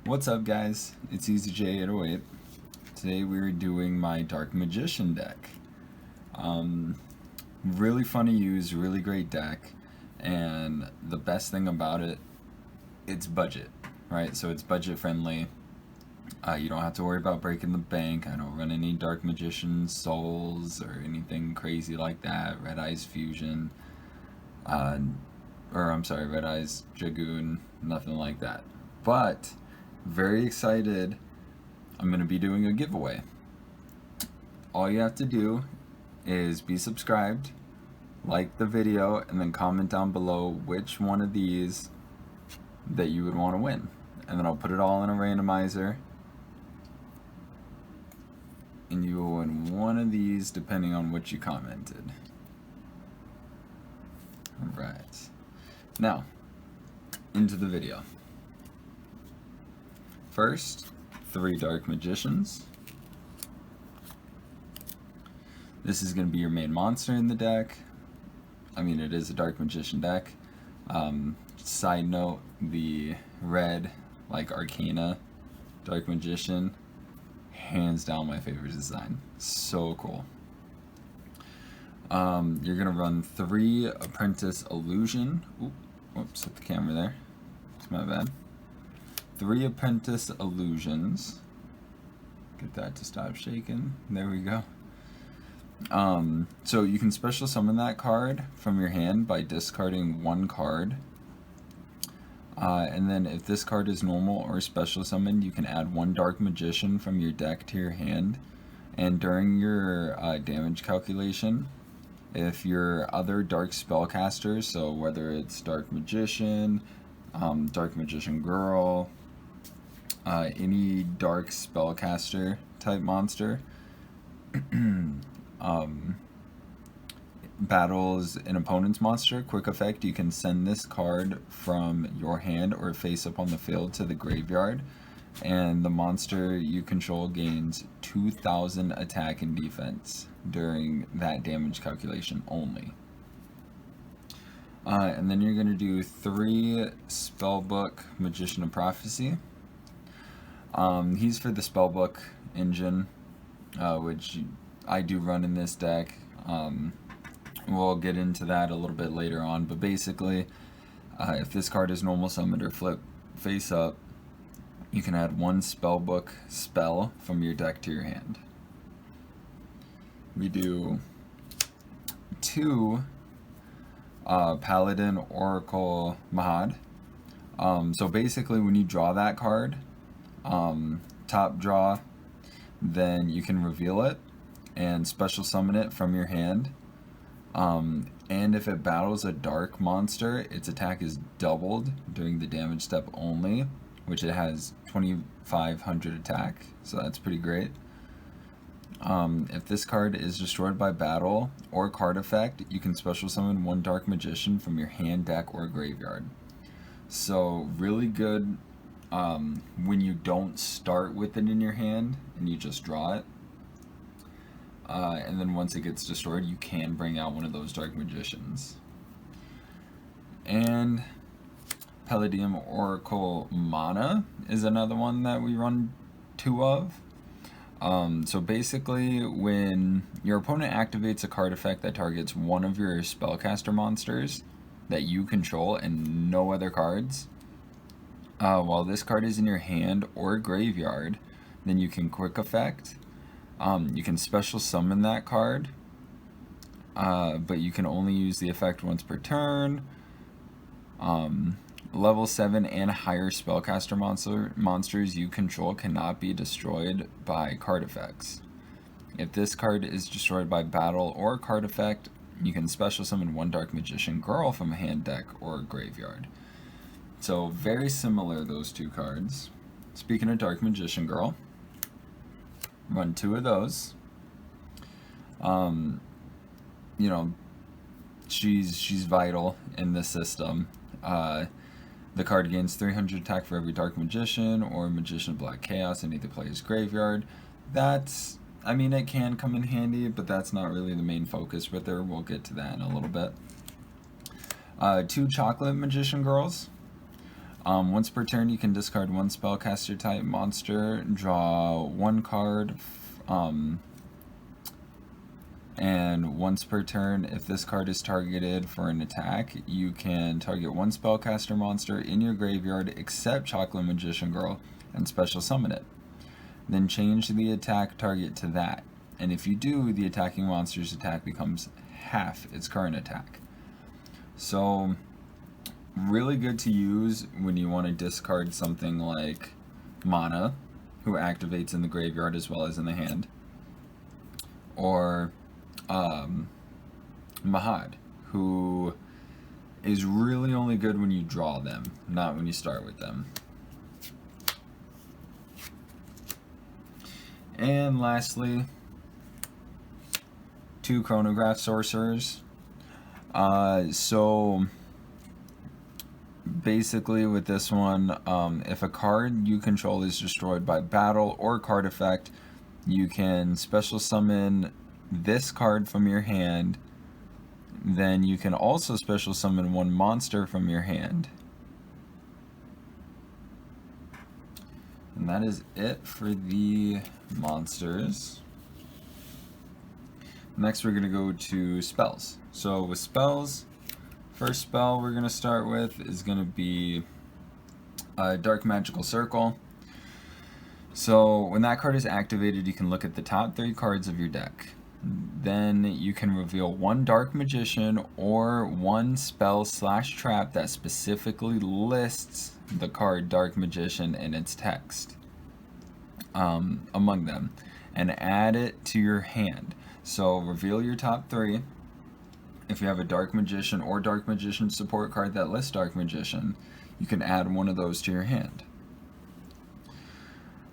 What's up, guys? It's EasyJ808. Today we're doing my Dark Magician deck. Really fun to use, really great deck, and the best thing about it, it's budget, right? So it's budget friendly. You don't have to worry about breaking the bank. I don't run any Dark Magician Souls or anything crazy like that. Red Eyes Fusion, Red Eyes Dragoon, nothing like that. But very excited. I'm going to be doing a giveaway. All you have to do is be subscribed, like the video, and then comment down below which one of these that you would want to win. And then I'll put it all in a randomizer, and you will win one of these depending on what you commented. Alright. Now, into the video. First, 3 Dark Magicians. This is going to be your main monster in the deck. I mean, it is a Dark Magician deck. Side note, the red, like Arcana Dark Magician, hands down my favorite design. So cool. You're going to run 3 Apprentice Illusion. Whoops, hit the camera there. It's my bad. 3 Apprentice Illusions. Get that to stop shaking. There we go. So you can special summon that card from your hand by discarding 1 card. And then if this card is normal or special summoned, you can add 1 Dark Magician from your deck to your hand. And during your damage calculation, if your other Dark Spellcasters, so whether it's Dark Magician, Dark Magician Girl, any Dark Spellcaster type monster battles an opponent's monster, quick effect, you can send this card from your hand or face up on the field to the graveyard, and the monster you control gains 2,000 attack and defense during that damage calculation only. And then you're going to do 3 Spellbook Magician of Prophecy. He's for the Spellbook engine, which I do run in this deck. We'll get into that a little bit later on, but basically, if this card is normal summoned or flip face up, you can add 1 Spellbook spell from your deck to your hand. We do 2 Paladin Oracle Mahad. So basically, when you draw that card, top draw, then you can reveal it and special summon it from your hand. And if it battles a dark monster, its attack is doubled during the damage step only, which it has 2,500 attack, so that's pretty great. If this card is destroyed by battle or card effect, you can special summon 1 Dark Magician from your hand, deck, or graveyard. So really good when you don't start with it in your hand and you just draw it. And then once it gets destroyed, you can bring out one of those Dark Magicians. And Palladium Oracle Mana is another one that we run 2 of. So basically, when your opponent activates a card effect that targets one of your spellcaster monsters that you control and no other cards, while this card is in your hand or graveyard, then you can quick effect. You can special summon that card, but you can only use the effect once per turn. Level 7 and higher spellcaster monsters you control cannot be destroyed by card effects. If this card is destroyed by battle or card effect, you can special summon 1 Dark Magician Girl from a hand, deck, or graveyard. So very similar, those 2 cards. Speaking of Dark Magician Girl, run 2 of those. You know, she's vital in this system. The card gains 300 attack for every Dark Magician or Magician of Black Chaos in either player's graveyard. That's, I mean, it can come in handy, but that's not really the main focus with her. We'll get to that in a little bit. 2 Chocolate Magician Girls. Once per turn, you can discard one spellcaster type monster, draw one card, and once per turn, if this card is targeted for an attack, you can target one spellcaster monster in your graveyard except Chocolate Magician Girl and special summon it. Then change the attack target to that, and if you do, the attacking monster's attack becomes half its current attack. So, really good to use when you want to discard something like Mana, who activates in the graveyard as well as in the hand, or Mahad, who is really only good when you draw them, not when you start with them. And lastly, 2 Chronograph Sorcerers. So basically with this one, if a card you control is destroyed by battle or card effect, you can special summon this card from your hand. Then you can also special summon one monster from your hand. And that is it for the monsters. Next we're going to go to spells. So with spells, first spell we're going to start with is going to be Dark Magical Circle. So when that card is activated, you can look at the top 3 cards of your deck. Then you can reveal one Dark Magician or one spell/trap that specifically lists the card Dark Magician in its text among them, and add it to your hand. So reveal your top 3. If you have a Dark Magician or Dark Magician support card that lists Dark Magician, you can add one of those to your hand.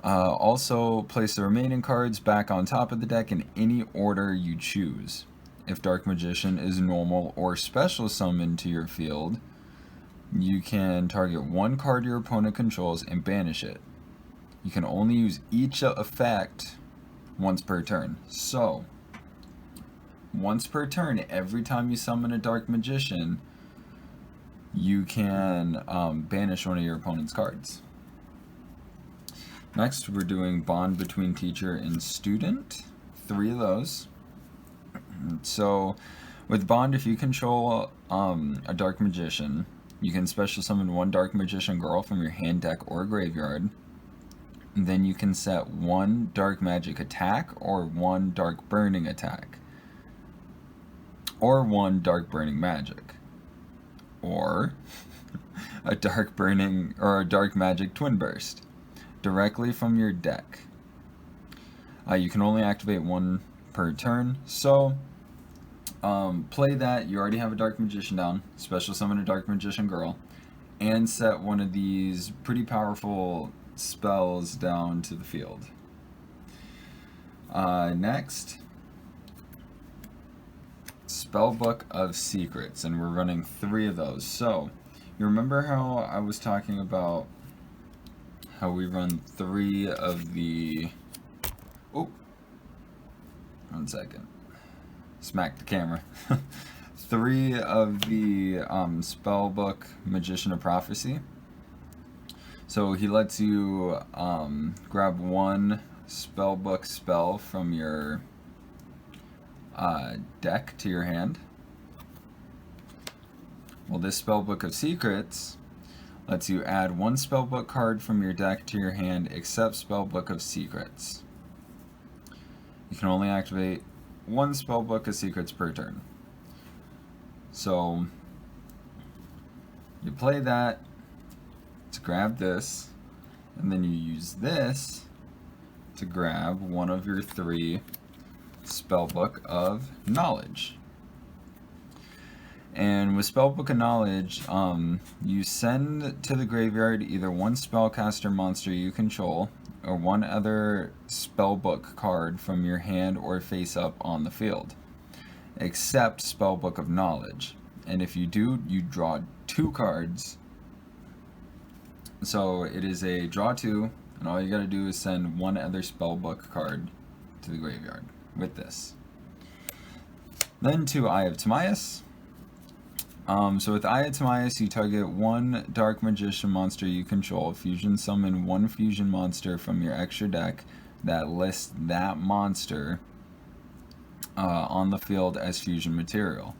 Also, place the remaining cards back on top of the deck in any order you choose. If Dark Magician is normal or special summoned to your field, you can target one card your opponent controls and banish it. You can only use each effect once per turn. So, once per turn, every time you summon a Dark Magician, you can banish one of your opponent's cards. Next, we're doing Bond between Teacher and Student. 3 of those. So, with Bond, if you control a Dark Magician, you can special summon one Dark Magician Girl from your hand, deck, or graveyard. And then you can set one Dark Magic attack or one Dark Burning attack. Or one Dark Burning Magic. Or a Dark Burning or a Dark Magic Twin Burst directly from your deck. You can only activate one per turn, so play that. You already have a Dark Magician down, special summon a Dark Magician Girl, and set one of these pretty powerful spells down to the field. Next, Spellbook of Secrets, and we're running 3 of those. So, you remember how I was talking about how we run 3 of the... Oh, 1 second. Smack the camera. 3 of the Spellbook Magician of Prophecy. So he lets you grab one Spellbook spell from your deck to your hand. Well, this Spellbook of Secrets lets you add one Spellbook card from your deck to your hand except Spellbook of Secrets. You can only activate one Spellbook of Secrets per turn. So you play that to grab this, and then you use this to grab one of your 3 Spellbook of Knowledge. And with Spellbook of Knowledge, you send to the graveyard either one spellcaster monster you control or one other Spellbook card from your hand or face up on the field, except Spellbook of Knowledge. And if you do, you draw 2 cards. So it is a draw 2, and all you gotta do is send one other Spellbook card to the graveyard with this. Then to Eye of Timaeus. So with Ayatamias, you target one Dark Magician monster you control. Fusion summon one fusion monster from your extra deck that lists that monster on the field as fusion material.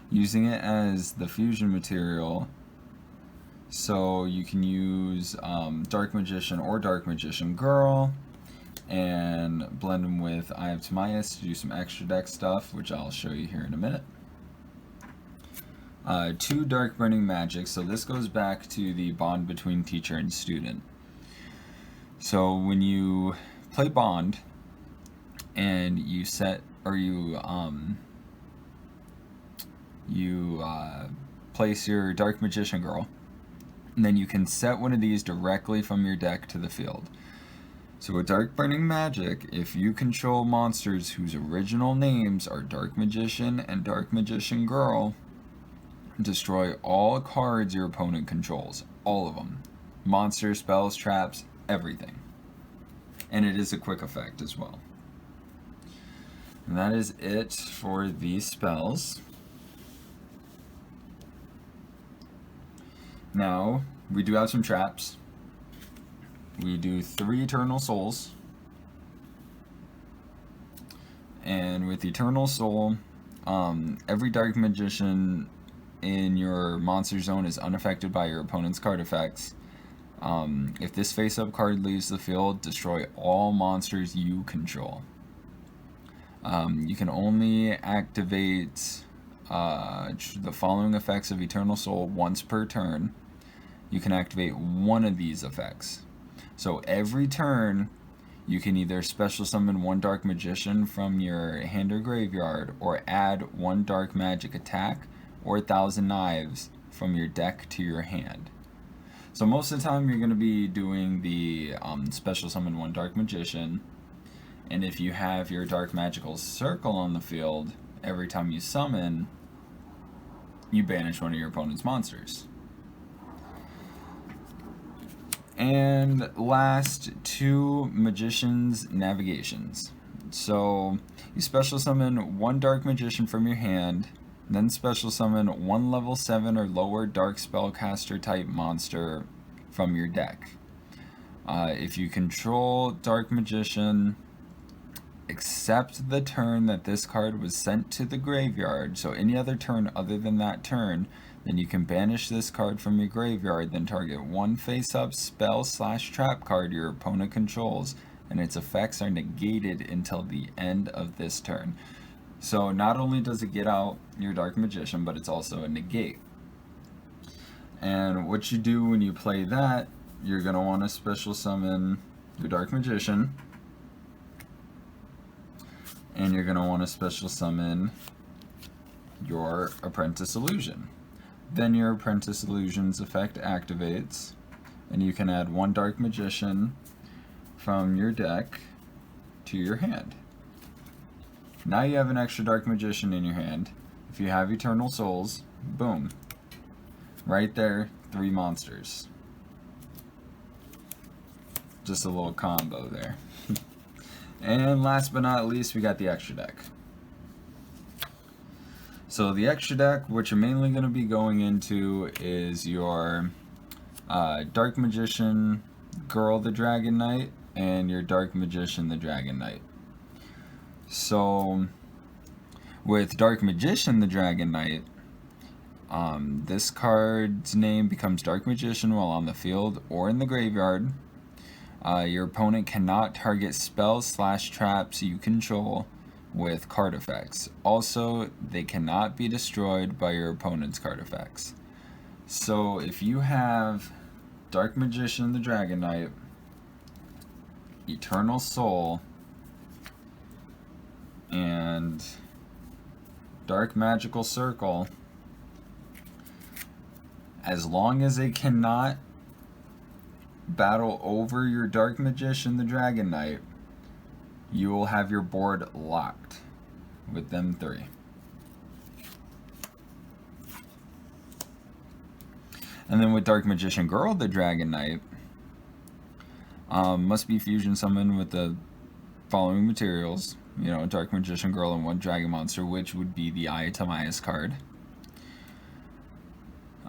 Using it as the fusion material, so you can use Dark Magician or Dark Magician Girl and blend them with Eye of Timaeus to do some extra deck stuff, which I'll show you here in a minute. 2 Dark Burning Magic, so this goes back to the bond between teacher and student. So when you play Bond and you set, or you place your Dark Magician Girl, and then you can set one of these directly from your deck to the field. So with Dark Burning Magic, if you control monsters whose original names are Dark Magician and Dark Magician Girl, destroy all cards your opponent controls. All of them. Monsters, spells, traps, everything. And it is a quick effect as well. And that is it for these spells. Now, we do have some traps. We do 3 Eternal Souls. And with Eternal Soul, every Dark Magician in your monster zone is unaffected by your opponent's card effects. If this face-up card leaves the field, destroy all monsters you control. You can only activate the following effects of Eternal Soul once per turn. You can activate one of these effects. So every turn, you can either special summon one Dark Magician from your hand or graveyard, or add one Dark Magic attack or 1,000 Knives from your deck to your hand. So most of the time you're going to be doing the special summon one Dark Magician, and if you have your Dark Magical Circle on the field, every time you summon, you banish one of your opponent's monsters. And last, 2 Magician's Navigations. So you special summon one Dark Magician from your hand, then special summon one level 7 or lower Dark Spellcaster type monster from your deck. If you control Dark Magician, except the turn that this card was sent to the graveyard, so any other turn other than that turn, then you can banish this card from your graveyard, then target one face-up spell/trap card your opponent controls, and its effects are negated until the end of this turn. So not only does it get out your Dark Magician, but it's also a negate. And what you do when you play that, you're going to want to special summon your Dark Magician, and you're going to want to special summon your Apprentice Illusion. Then your Apprentice Illusion's effect activates, and you can add one Dark Magician from your deck to your hand. Now you have an extra Dark Magician in your hand. If you have Eternal Souls, boom. Right there, 3 monsters. Just a little combo there. And last but not least, we got the extra deck. So the extra deck, what you're mainly going to be going into is your Dark Magician Girl the Dragon Knight and your Dark Magician the Dragon Knight. So with Dark Magician the Dragon Knight, this card's name becomes Dark Magician while on the field or in the graveyard. Your opponent cannot target spells/traps you control with card effects. Also, they cannot be destroyed by your opponent's card effects. So if you have Dark Magician the Dragon Knight, Eternal Soul, and Dark Magical Circle, as long as it cannot battle over your Dark Magician the Dragon Knight, you will have your board locked with them 3. And then with Dark Magician Girl the Dragon Knight, must be fusion summoned with the following materials. You know, Dark Magician Girl and one Dragon Monster, which would be the Eye of Timaeus card.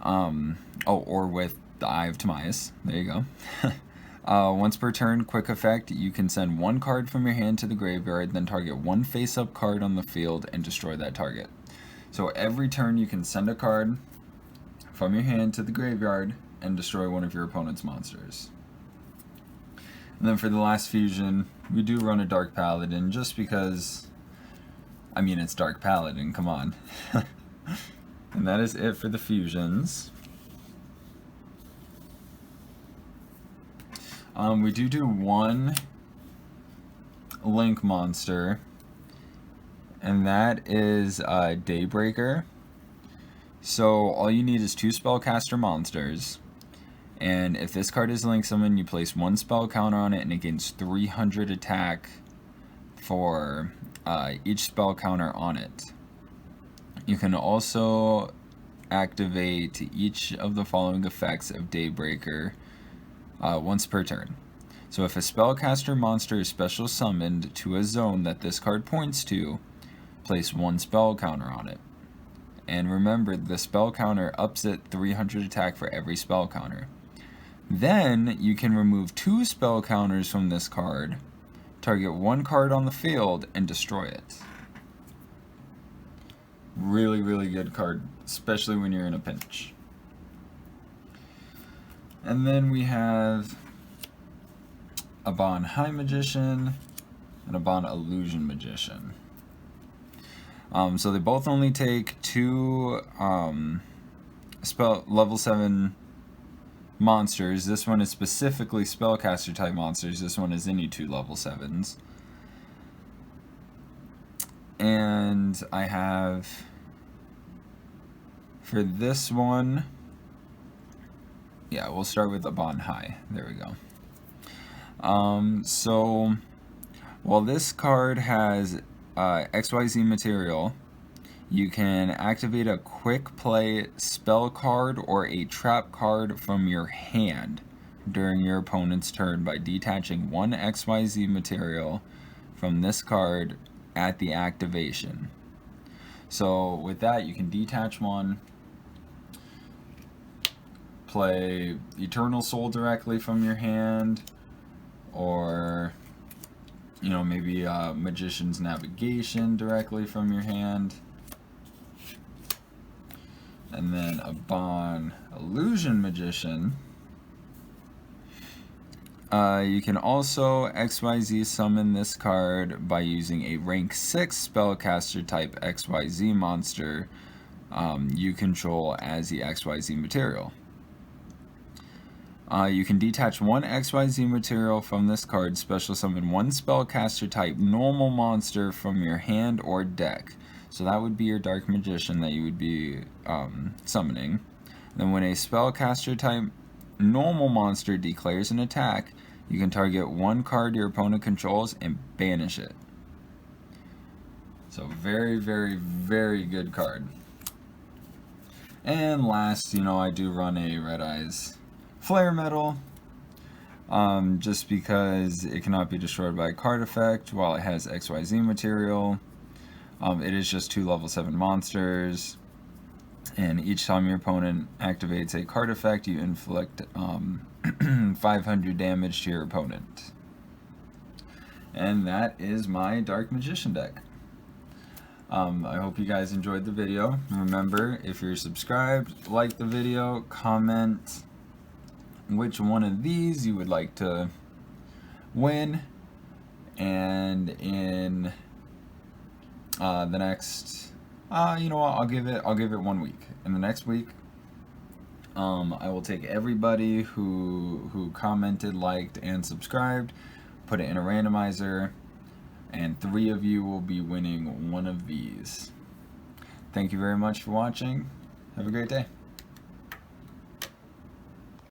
Or with the Eye of Timaeus. There you go. Once per turn, quick effect, you can send one card from your hand to the graveyard, then target one face-up card on the field and destroy that target. So every turn you can send a card from your hand to the graveyard and destroy one of your opponent's monsters. And then for the last fusion, we do run a Dark Paladin just because, I mean, it's Dark Paladin, come on. And that is it for the fusions. We do one Link monster, and that is Daybreaker. So all you need is 2 spellcaster monsters, and if this card is Link Summon, you place 1 spell counter on it, and it gains 300 attack for each spell counter on it. You can also activate each of the following effects of Daybreaker once per turn. So if a spellcaster monster is special summoned to a zone that this card points to, place 1 spell counter on it. And remember, the spell counter ups it 300 attack for every spell counter. Then you can remove 2 spell counters from this card, target 1 card on the field, and destroy it. Really, really good card, especially when you're in a pinch. And then we have a Bon High Magician and a Bon Illusion Magician. So they both only take 2 level 7 monsters. This one is specifically spellcaster type monsters. This one is any 2 level 7s. And I have, for this one, yeah, we'll start with the Bon High. There we go. So while this card has XYZ material, you can activate a quick play spell card or a trap card from your hand during your opponent's turn by detaching 1 XYZ material from this card at the activation. So with that, you can detach 1, play Eternal Soul directly from your hand, or you know, maybe Magician's Navigation directly from your hand. And then a Bon Illusion Magician. You can also XYZ summon this card by using a rank 6 spellcaster type XYZ monster you control as the XYZ material. You can detach 1 XYZ material from this card, special summon 1 spellcaster type normal monster from your hand or deck. So that would be your Dark Magician that you would be summoning. Then when a spellcaster type normal monster declares an attack, you can target 1 card your opponent controls and banish it. So very, very, very good card. And last, you know, I do run a Red Eyes Flare Metal, just because it cannot be destroyed by a card effect while it has XYZ material. It is just 2 level 7 monsters, and each time your opponent activates a card effect, you inflict 500 damage to your opponent. And that is my Dark Magician deck. I hope you guys enjoyed the video. Remember, if you're subscribed, like the video, comment which one of these you would like to win, and in the next, you know what, I'll give it 1 week. In the next week, I will take everybody who commented, liked, and subscribed, put it in a randomizer, and 3 of you will be winning one of these. Thank you very much for watching. Have a great day.